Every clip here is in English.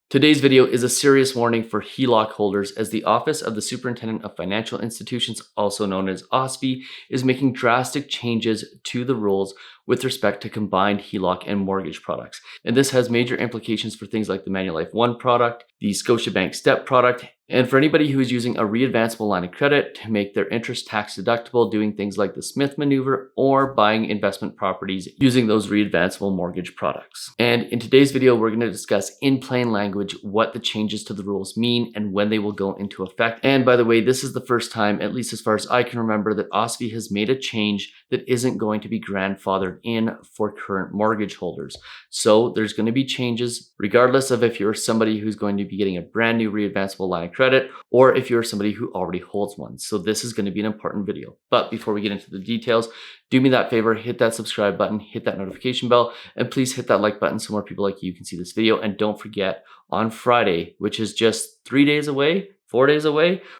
Today's video is a serious warning for HELOC holders, as the Office of the Superintendent of Financial Institutions, also known as OSFI, is making drastic changes to the rules with respect to combined HELOC and mortgage products. And this has major implications for things like the Manulife One product, the Scotiabank Step product, and for anybody who is using a re-advanceable line of credit to make their interest tax deductible, doing things like the Smith maneuver, or buying investment properties using those re-advanceable mortgage products. And in today's video, we're going to discuss in plain language what the changes to the rules mean and when they will go into effect. And by the way, this is the first time, at least as far as I can remember, that OSFI has made a change that isn't going to be grandfathered in for current mortgage holders. So there's going to be changes regardless of if you're somebody who's going to be getting a brand new re-advanceable line of credit or if you're somebody who already holds one. So this is going to be an important video. But before we get into the details, do me that favor, hit that subscribe button, hit that notification bell, and please hit that like button so more people like you can see this video. And don't forget, on Friday, which is just 4 days away,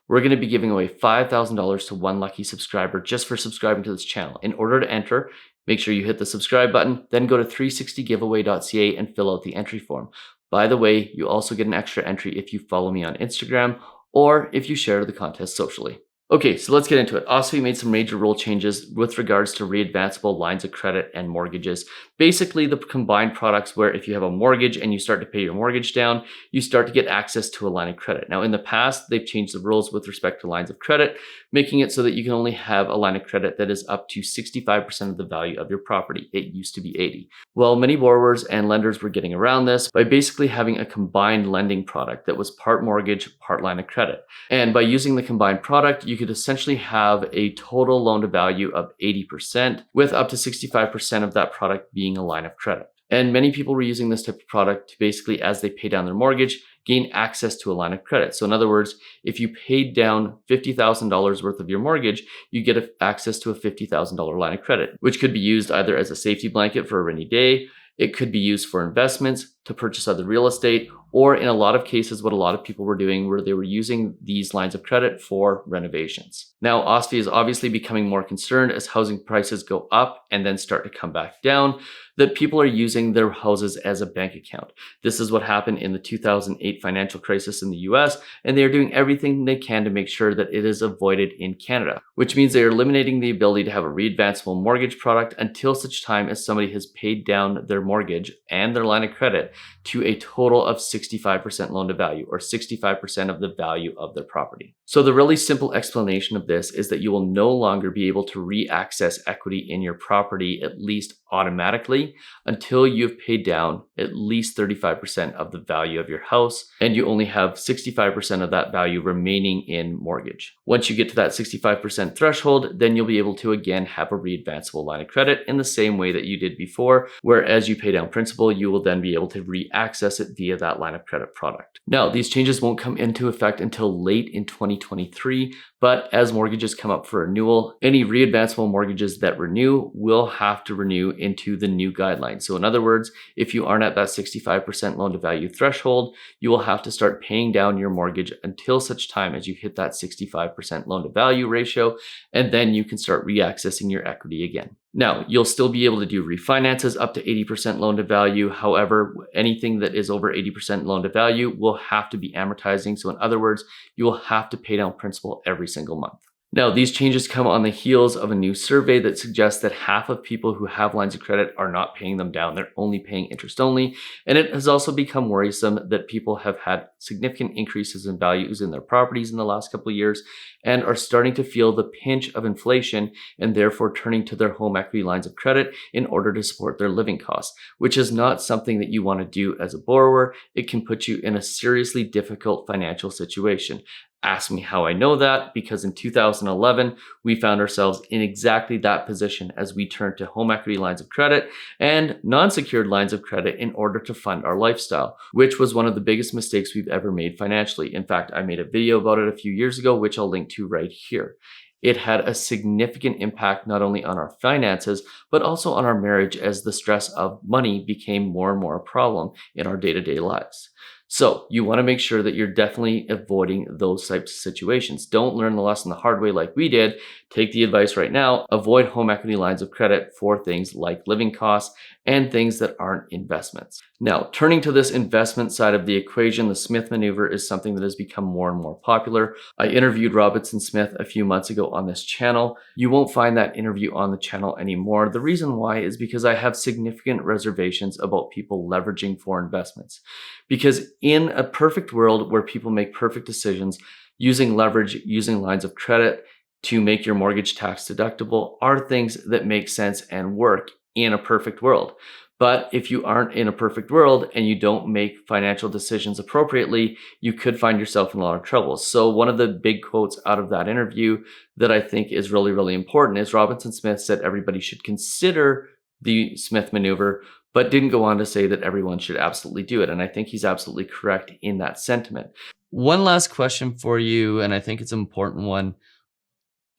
we're going to be giving away $5,000 to one lucky subscriber just for subscribing to this channel. In order to enter, make sure you hit the subscribe button, then go to 360giveaway.ca and fill out the entry form. By the way, you also get an extra entry if you follow me on Instagram or if you share the contest socially. Okay, so let's get into it. OSFI made some major rule changes with regards to re-advanceable lines of credit and mortgages. Basically, the combined products where if you have a mortgage and you start to pay your mortgage down, you start to get access to a line of credit. Now, in the past, they've changed the rules with respect to lines of credit, making it so that you can only have a line of credit that is up to 65% of the value of your property. It used to be 80. Well, many borrowers and lenders were getting around this by basically having a combined lending product that was part mortgage, part line of credit. And by using the combined product, you could essentially have a total loan to value of 80% with up to 65% of that product being a line of credit. And many people were using this type of product to basically, as they pay down their mortgage, gain access to a line of credit. So in other words, if you paid down $50,000 worth of your mortgage, you get access to a $50,000 line of credit, which could be used either as a safety blanket for a rainy day. It could be used for investments, to purchase other real estate, or in a lot of cases, what a lot of people were doing were they were using these lines of credit for renovations. Now, OSFI is obviously becoming more concerned as housing prices go up and then start to come back down, that people are using their houses as a bank account. This is what happened in the 2008 financial crisis in the US, and they are doing everything they can to make sure that it is avoided in Canada, which means they are eliminating the ability to have a re-advanceable mortgage product until such time as somebody has paid down their mortgage and their line of credit to a total of 65% loan to value, or 65% of the value of their property. So the really simple explanation of this is that you will no longer be able to re-access equity in your property, at least automatically, until you've paid down at least 35% of the value of your house, and you only have 65% of that value remaining in mortgage. Once you get to that 65% threshold, then you'll be able to again have a re-advanceable line of credit in the same way that you did before, where as you pay down principal, you will then be able to re-access it via that line of credit product. Now, these changes won't come into effect until late in 2023, but as mortgages come up for renewal, any re-advanceable mortgages that renew will have to renew into the new guidelines. So in other words, if you aren't at that 65% loan to value threshold, you will have to start paying down your mortgage until such time as you hit that 65% loan to value ratio, and then you can start re-accessing your equity again. Now, you'll still be able to do refinances up to 80% loan to value. However, anything that is over 80% loan to value will have to be amortizing. So in other words, you will have to pay down principal every single month. Now, these changes come on the heels of a new survey that suggests that half of people who have lines of credit are not paying them down. They're only paying interest only. And it has also become worrisome that people have had significant increases in values in their properties in the last couple of years and are starting to feel the pinch of inflation and therefore turning to their home equity lines of credit in order to support their living costs, which is not something that you want to do as a borrower. It can put you in a seriously difficult financial situation. Ask me how I know that, because in 2011, we found ourselves in exactly that position as we turned to home equity lines of credit and non-secured lines of credit in order to fund our lifestyle, which was one of the biggest mistakes we've ever made financially. In fact, I made a video about it a few years ago, which I'll link to right here. It had a significant impact not only on our finances, but also on our marriage, as the stress of money became more and more a problem in our day-to-day lives. So you want to make sure that you're definitely avoiding those types of situations. Don't learn the lesson the hard way like we did. Take the advice right now. Avoid home equity lines of credit for things like living costs and things that aren't investments. Now, turning to this investment side of the equation, the Smith maneuver is something that has become more and more popular. I interviewed Robinson Smith a few months ago on this channel. You won't find that interview on the channel anymore. The reason why is because I have significant reservations about people leveraging for investments. Because in a perfect world where people make perfect decisions, using leverage, using lines of credit to make your mortgage tax deductible are things that make sense and work in a perfect world. But if you aren't in a perfect world and you don't make financial decisions appropriately, you could find yourself in a lot of trouble. So one of the big quotes out of that interview that I think is really, really important is Robinson Smith said everybody should consider the Smith maneuver, but didn't go on to say that everyone should absolutely do it. And I think he's absolutely correct in that sentiment. One last question for you, and I think it's an important one.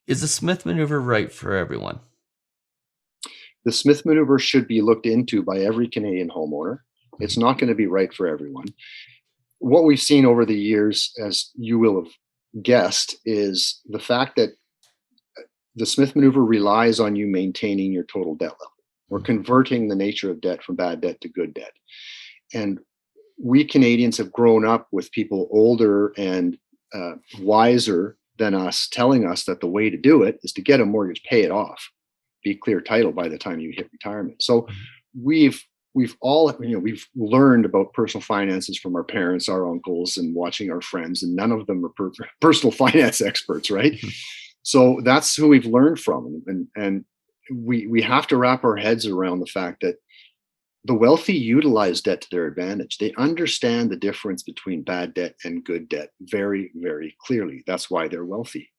Is the Smith maneuver right for everyone? The Smith maneuver should be looked into by every Canadian homeowner. It's not going to be right for everyone. What we've seen over the years, as you will have guessed, is the fact that the Smith maneuver relies on you maintaining your total debt level. We're converting the nature of debt from bad debt to good debt. And we Canadians have grown up with people older and wiser than us telling us that the way to do it is to get a mortgage, pay it off, be clear title by the time you hit retirement. So we've all, we've learned about personal finances from our parents, our uncles, and watching our friends, and none of them are personal finance experts, right? So that's who we've learned from. And we have to wrap our heads around the fact that the wealthy utilize debt to their advantage. They understand the difference between bad debt and good debt very, very clearly. That's why they're wealthy.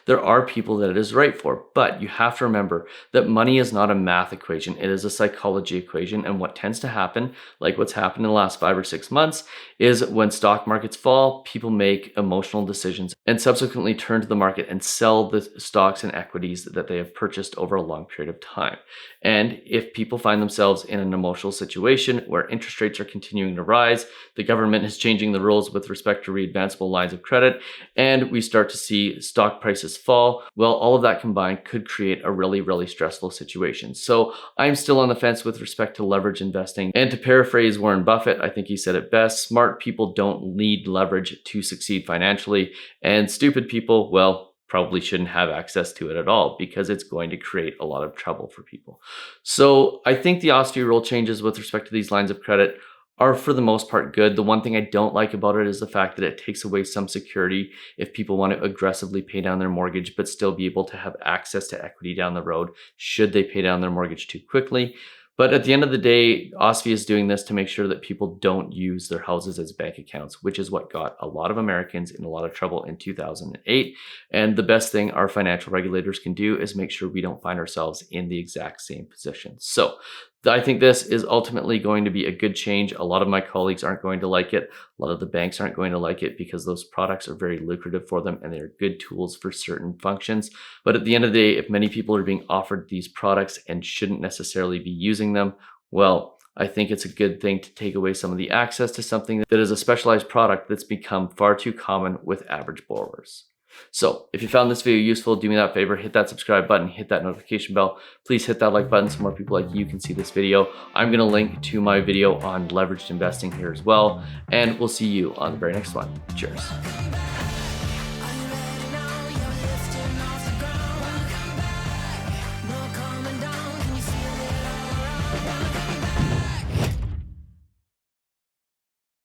There are people that it is right for, but you have to remember that money is not a math equation. It is a psychology equation. And what tends to happen, like what's happened in the last 5 or 6 months, is when stock markets fall, people make emotional decisions and subsequently turn to the market and sell the stocks and equities that they have purchased over a long period of time. And if people find themselves in an emotional situation where interest rates are continuing to rise, the government is changing the rules with respect to re-advanceable lines of credit, and we start to see stock prices fall, well, all of that combined could create a really, really stressful situation. So I'm still on the fence with respect to leverage investing. And to paraphrase Warren Buffett, I think he said it best, smart people don't need leverage to succeed financially, and stupid people, well, probably shouldn't have access to it at all because it's going to create a lot of trouble for people. So I think the OSFI rule changes with respect to these lines of credit are for the most part good. The one thing I don't like about it is the fact that it takes away some security if people want to aggressively pay down their mortgage but still be able to have access to equity down the road should they pay down their mortgage too quickly. But at the end of the day, OSFI is doing this to make sure that people don't use their houses as bank accounts, which is what got a lot of Americans in a lot of trouble in 2008. And the best thing our financial regulators can do is make sure we don't find ourselves in the exact same position. So I think this is ultimately going to be a good change. A lot of my colleagues aren't going to like it. A lot of the banks aren't going to like it because those products are very lucrative for them and they're good tools for certain functions. But at the end of the day, if many people are being offered these products and shouldn't necessarily be using them, well, I think it's a good thing to take away some of the access to something that is a specialized product that's become far too common with average borrowers. So if you found this video useful, do me that favor, hit that subscribe button, hit that notification bell. Please hit that like button so more people like you can see this video. I'm going to link to my video on leveraged investing here as well. And we'll see you on the very next one. Cheers.